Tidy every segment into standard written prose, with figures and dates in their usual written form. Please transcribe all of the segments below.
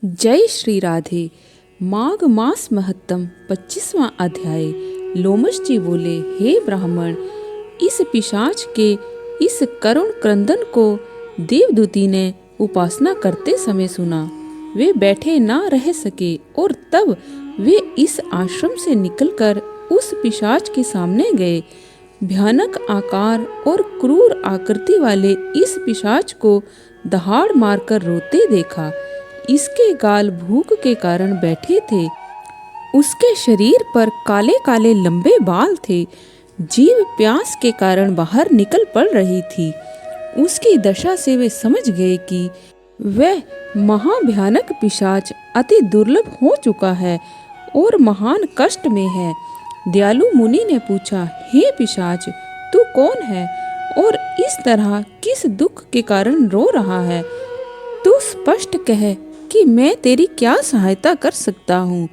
जय श्री राधे। माघ मास महत्तम 25वां अध्याय। लोमश जी बोले, हे ब्राह्मण, इस पिशाच के इस करुण क्रंदन को देवदूती ने उपासना करते समय सुना। वे बैठे ना रह सके और तब वे इस आश्रम से निकलकर उस पिशाच के सामने गए। भयानक आकार और क्रूर आकृति वाले इस पिशाच को दहाड़ मारकर रोते देखा। इसके गाल भूख के कारण बैठे थे। उसके शरीर पर काले काले लंबे बाल थे। जीभ प्यास के कारण बाहर निकल पड़ रही थी। उसकी दशा से वे समझ गए कि वह महाभयानक पिशाच अति दुर्लभ हो चुका है और महान कष्ट में है। दयालु मुनि ने पूछा, हे पिशाच, तू कौन है और इस तरह किस दुख के कारण रो रहा है? तू स्पष्ट कह कि मैं तेरी क्या सहायता कर सकता हूँ।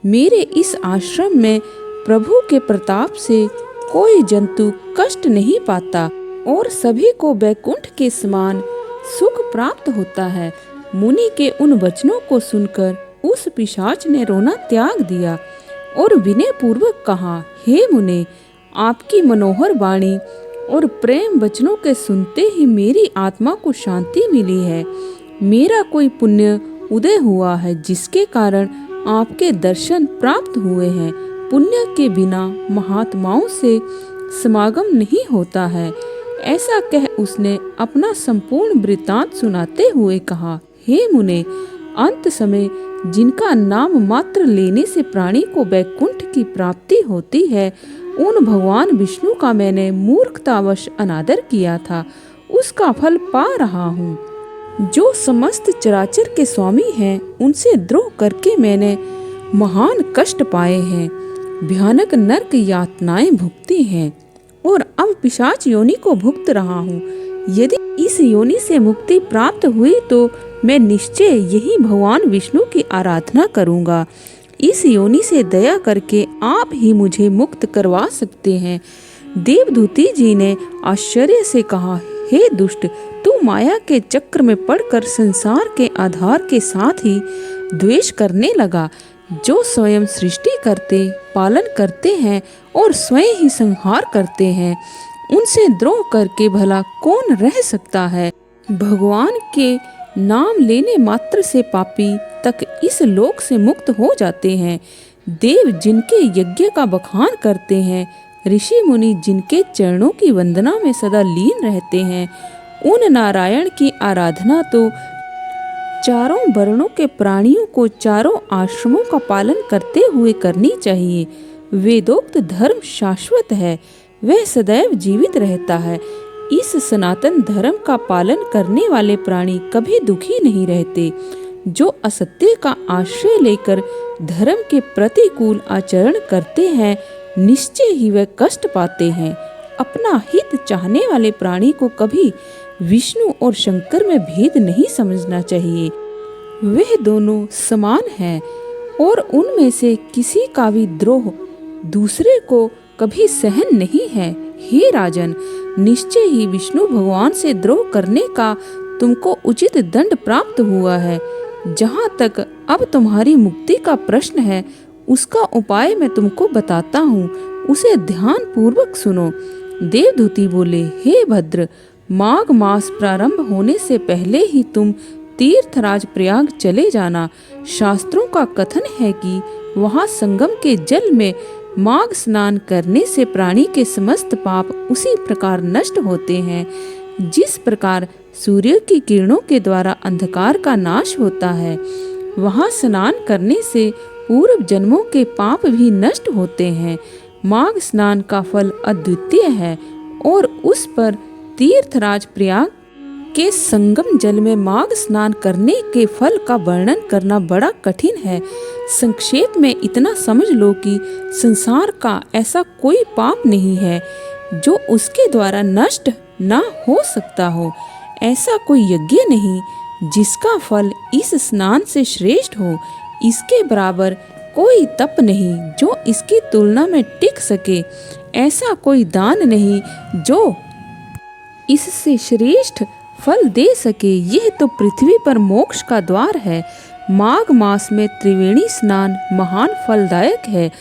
मेरे इस आश्रम में प्रभु के प्रताप से कोई जंतु कष्ट नहीं पाता और सभी को वैकुंठ के समान सुख प्राप्त होता है। मुनि के उन वचनों को सुनकर उस पिशाच ने रोना त्याग दिया और विनय पूर्वक कहा, हे मुने, आपकी मनोहर वाणी और प्रेम वचनों के सुनते ही मेरी आत्मा को शांति मिली है। मेरा कोई पुण्य उदय हुआ है जिसके कारण आपके दर्शन प्राप्त हुए हैं। पुण्य के बिना महात्माओं से समागम नहीं होता है। ऐसा कह उसने अपना संपूर्ण वृत्तांत सुनाते हुए कहा, हे मुने, अंत समय जिनका नाम मात्र लेने से प्राणी को वैकुंठ की प्राप्ति होती है, उन भगवान विष्णु का मैंने मूर्खतावश अनादर किया था, उसका फल पा रहा हूँ। जो समस्त चराचर के स्वामी हैं, उनसे द्रोह करके मैंने महान कष्ट पाए हैं, भयानक नरक यातनाएं भुगती हैं और अब पिशाच योनि को भुगत रहा हूँ। यदि इस योनि से मुक्ति प्राप्त हुई तो मैं निश्चय यही भगवान विष्णु की आराधना करूँगा। इस योनि से दया करके आप ही मुझे मुक्त करवा सकते हैं। देवदूती जी ने आश्चर्य से कहा, हे दुष्ट, तू माया के चक्र में पड़कर संसार के आधार के साथ ही द्वेष करने लगा। जो स्वयं सृष्टि करते, पालन करते हैं और स्वयं ही संहार करते हैं, उनसे द्रोह करके भला कौन रह सकता है? भगवान के नाम लेने मात्र से पापी तक इस लोक से मुक्त हो जाते हैं। देव जिनके यज्ञ का बखान करते हैं, ऋषि मुनि जिनके चरणों की वंदना में सदा लीन रहते हैं, उन नारायण की आराधना तो चारों वर्णों के प्राणियों को चारों आश्रमों का पालन करते हुए करनी चाहिए। वेदोक्त धर्म शाश्वत है, वह सदैव जीवित रहता है। इस सनातन धर्म का पालन करने वाले प्राणी कभी दुखी नहीं रहते। जो असत्य का आश्रय लेकर धर्म के प्रतिकूल आचरण करते हैं, निश्चय ही वे कष्ट पाते हैं। अपना हित चाहने वाले प्राणी को कभी विष्णु और शंकर में भेद नहीं समझना चाहिए। वे दोनों समान हैं और उनमें से किसी का भी द्रोह दूसरे को कभी सहन नहीं है। हे राजन, निश्चय ही विष्णु भगवान से द्रोह करने का तुमको उचित दंड प्राप्त हुआ है। जहाँ तक अब तुम्हारी मुक्ति का प्रश्न है, उसका उपाय मैं तुमको बताता हूँ, उसे ध्यान पूर्वक सुनो। देवदूती बोले, हे भद्र, माघ मास प्रारंभ होने से पहले ही तुम तीर्थराज प्रयाग चले जाना। शास्त्रों का कथन है कि वहाँ संगम के जल में माघ स्नान करने से प्राणी के समस्त पाप उसी प्रकार नष्ट होते हैं, जिस प्रकार सूर्य की किरणों के द्वारा अंधकार का नाश होता है। वहाँ स्नान करने से पूर्व जन्मों के पाप भी नष्ट होते हैं। माघ स्नान का फल अद्वितीय है और उस पर तीर्थराज प्रयाग के संगम जल में माघ स्नान करने के फल का वर्णन करना बड़ा कठिन है। संक्षेप में इतना समझ लो कि संसार का ऐसा कोई पाप नहीं है जो उसके द्वारा नष्ट ना हो सकता हो। ऐसा कोई यज्ञ नहीं जिसका फल इस स्नान से श्रेष्ठ हो। इसके बराबर कोई तप नहीं जो इसकी तुलना में टिक सके। ऐसा कोई दान नहीं जो इससे श्रेष्ठ फल दे सके। यह तो पृथ्वी पर मोक्ष का द्वार है। माघ मास में त्रिवेणी स्नान महान फलदायक है।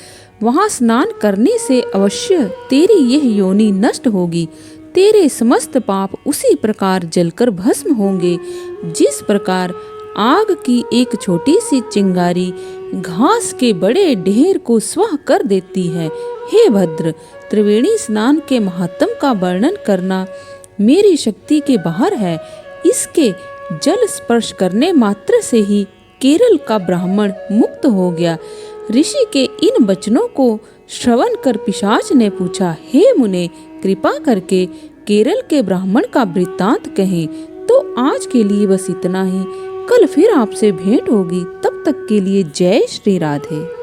वहाँ स्नान करने से अवश्य तेरी यह योनि नष्ट होगी। तेरे समस्त पाप उसी प्रकार जलकर भस्म होंगे जिस प्रकार आग की एक छोटी सी चिंगारी घास के बड़े ढेर को स्वह कर देती है। हे भद्र, त्रिवेणी स्नान के महात्म का वर्णन करना मेरी शक्ति के बाहर है। इसके जल स्पर्श करने मात्र से ही केरल का ब्राह्मण मुक्त हो गया। ऋषि के इन वचनों को श्रवण कर पिशाच ने पूछा, हे मुने, कृपा करके केरल के ब्राह्मण का वृत्तांत कहें। तो आज के लिए बस इतना ही। कल फिर आपसे भेंट होगी। तब तक के लिए जय श्री राधे।